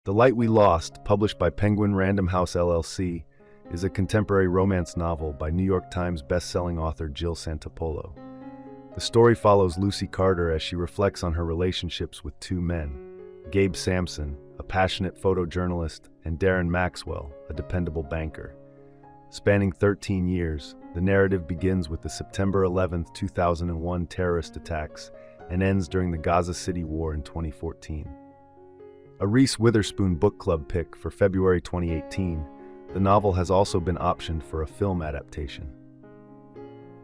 The Light We Lost, published by Penguin Random House LLC, is a contemporary romance novel by New York Times best-selling author Jill Santopolo. The story follows Lucy Carter as she reflects on her relationships with two men, Gabe Samson, a passionate photojournalist, and Darren Maxwell, a dependable banker. Spanning 13 years, the narrative begins with the September 11, 2001 terrorist attacks and ends during the Gaza City War in 2014. A Reese Witherspoon book club pick for February 2018, the novel has also been optioned for a film adaptation.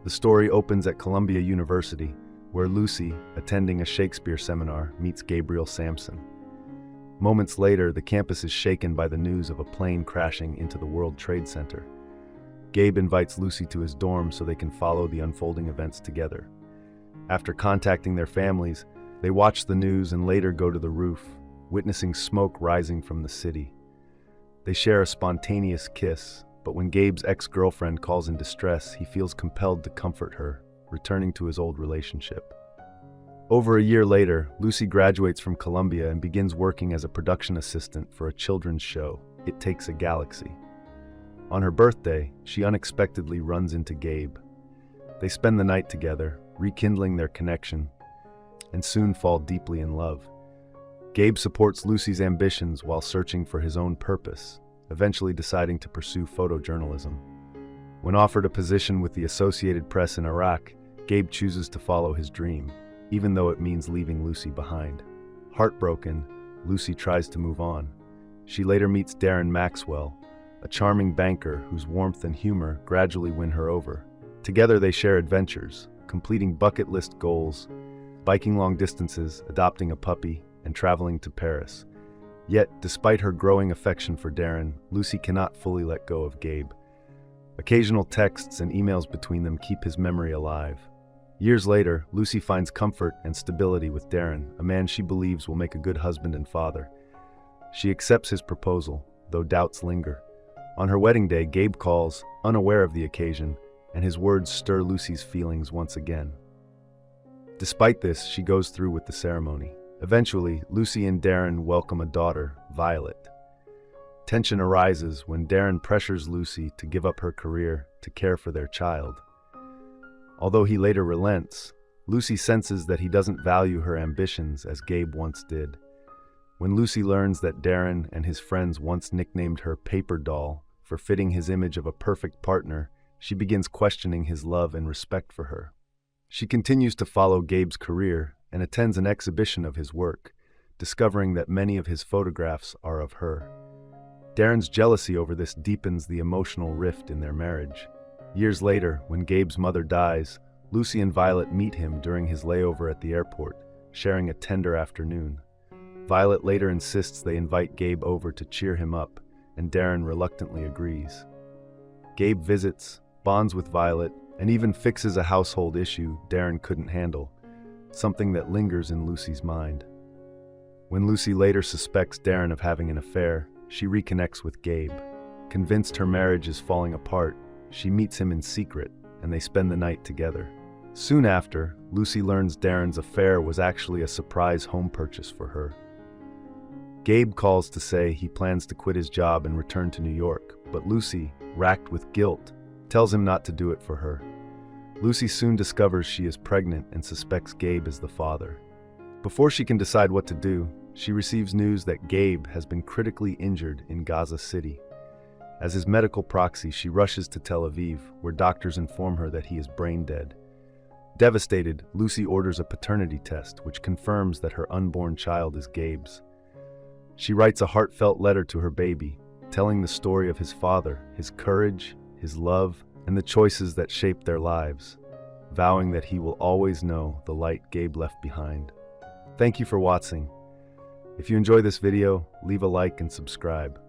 The story opens at Columbia University, where Lucy, attending a Shakespeare seminar, meets Gabriel Samson. Moments later, the campus is shaken by the news of a plane crashing into the World Trade Center. Gabe invites Lucy to his dorm so they can follow the unfolding events together. After contacting their families, they watch the news and later go to the roof, witnessing smoke rising from the city. They share a spontaneous kiss, but when Gabe's ex-girlfriend calls in distress, he feels compelled to comfort her, returning to his old relationship. Over a year later, Lucy graduates from Columbia and begins working as a production assistant for a children's show, It Takes a Galaxy. On her birthday, she unexpectedly runs into Gabe. They spend the night together, rekindling their connection, and soon fall deeply in love. Gabe supports Lucy's ambitions while searching for his own purpose, eventually deciding to pursue photojournalism. When offered a position with the Associated Press in Iraq, Gabe chooses to follow his dream, even though it means leaving Lucy behind. Heartbroken, Lucy tries to move on. She later meets Darren Maxwell, a charming banker whose warmth and humor gradually win her over. Together they share adventures, completing bucket list goals, biking long distances, adopting a puppy, and traveling to Paris. Yet, despite her growing affection for Darren, Lucy cannot fully let go of Gabe. Occasional texts and emails between them keep his memory alive. Years later, Lucy finds comfort and stability with Darren, a man she believes will make a good husband and father. She accepts his proposal, though doubts linger. On her wedding day, Gabe calls, unaware of the occasion, and his words stir Lucy's feelings once again. Despite this, she goes through with the ceremony. Eventually, Lucy and Darren welcome a daughter, Violet. Tension arises when Darren pressures Lucy to give up her career to care for their child. Although he later relents, Lucy senses that he doesn't value her ambitions as Gabe once did. When Lucy learns that Darren and his friends once nicknamed her Paper Doll for fitting his image of a perfect partner, she begins questioning his love and respect for her. She continues to follow Gabe's career and attends an exhibition of his work, discovering that many of his photographs are of her. Darren's jealousy over this deepens the emotional rift in their marriage. Years later, when Gabe's mother dies, Lucy and Violet meet him during his layover at the airport, sharing a tender afternoon. Violet later insists they invite Gabe over to cheer him up, and Darren reluctantly agrees. Gabe visits, bonds with Violet, and even fixes a household issue Darren couldn't handle, something that lingers in Lucy's mind. When Lucy later suspects Darren of having an affair, she reconnects with Gabe. Convinced her marriage is falling apart, she meets him in secret, and they spend the night together. Soon after, Lucy learns Darren's affair was actually a surprise home purchase for her. Gabe calls to say he plans to quit his job and return to New York, but Lucy, racked with guilt, tells him not to do it for her. Lucy soon discovers she is pregnant and suspects Gabe is the father. Before she can decide what to do, she receives news that Gabe has been critically injured in Gaza City. As his medical proxy, she rushes to Tel Aviv, where doctors inform her that he is brain dead. Devastated, Lucy orders a paternity test, which confirms that her unborn child is Gabe's. She writes a heartfelt letter to her baby, telling the story of his father, his courage, his love, and the choices that shaped their lives, vowing that he will always know the light Gabe left behind. Thank you for watching. If you enjoy this video, leave a like and subscribe.